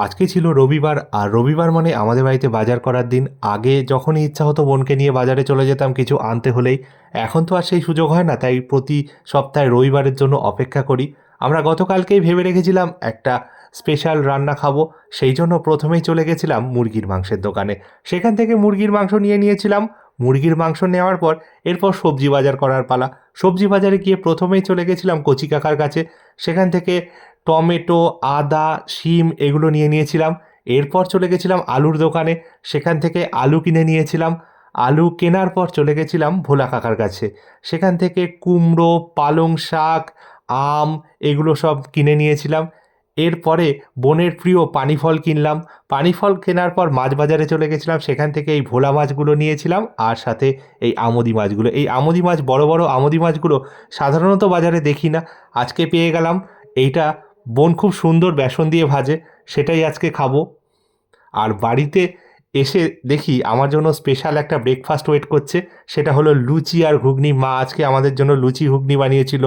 আজকে ছিল রবিবার, আর রবিবার মানে আমাদের বাড়িতে বাজার করার দিন। আগে যখনই ইচ্ছা হতো বোনকে নিয়ে বাজারে চলে যেতাম কিছু আনতে হলেই। এখন তো আর সেই সুযোগ হয় না, তাই প্রতি সপ্তাহে রবিবারের জন্য অপেক্ষা করি। আমরা গতকালকেই ভেবে রেখেছিলাম একটা স্পেশাল রান্না খাবো, সেই জন্য প্রথমেই চলে গেছিলাম মুরগির মাংসের দোকানে। সেখান থেকে মুরগির মাংস নিয়ে নিয়েছিলাম। মুরগির মাংস নেওয়ার পর এরপর সবজি বাজার করার পালা। সবজি বাজারে গিয়ে প্রথমেই চলে গেছিলাম কচি কাকার কাছে। সেখান থেকে টমেটো, আদা, শিম এগুলো নিয়ে নিয়েছিলাম। এরপর চলে গেছিলাম আলুর দোকানে। সেখান থেকে আলু কিনে নিয়েছিলাম। আলু কেনার পর চলে গেছিলাম ভোলা কাকার কাছে। সেখান থেকে কুমড়ো, পালং শাক, আম এগুলো সব কিনে নিয়েছিলাম। এরপরে বোনের প্রিয় পানি ফল কিনলাম। পানি ফল কেনার পর মাছ বাজারে চলে গেছিলাম। সেখান থেকে এই ভোলা মাছগুলো নিয়েছিলাম, আর সাথে এই আমোদি মাছগুলো। এই আমোদি মাছ, বড় বড় আমোদি মাছগুলো সাধারণত বাজারে দেখি না। আজকে পেয়ে গেলাম। এইটা বোন খুব সুন্দর বেসন দিয়ে ভাজে, সেটাই আজকে খাবো। আর বাড়িতে এসে দেখি আমার জন্য স্পেশাল একটা ব্রেকফাস্ট ওয়েট করছে। সেটা হলো লুচি আর ঘুগনি। মা আজকে আমাদের জন্য লুচি ঘুগনি বানিয়েছিল।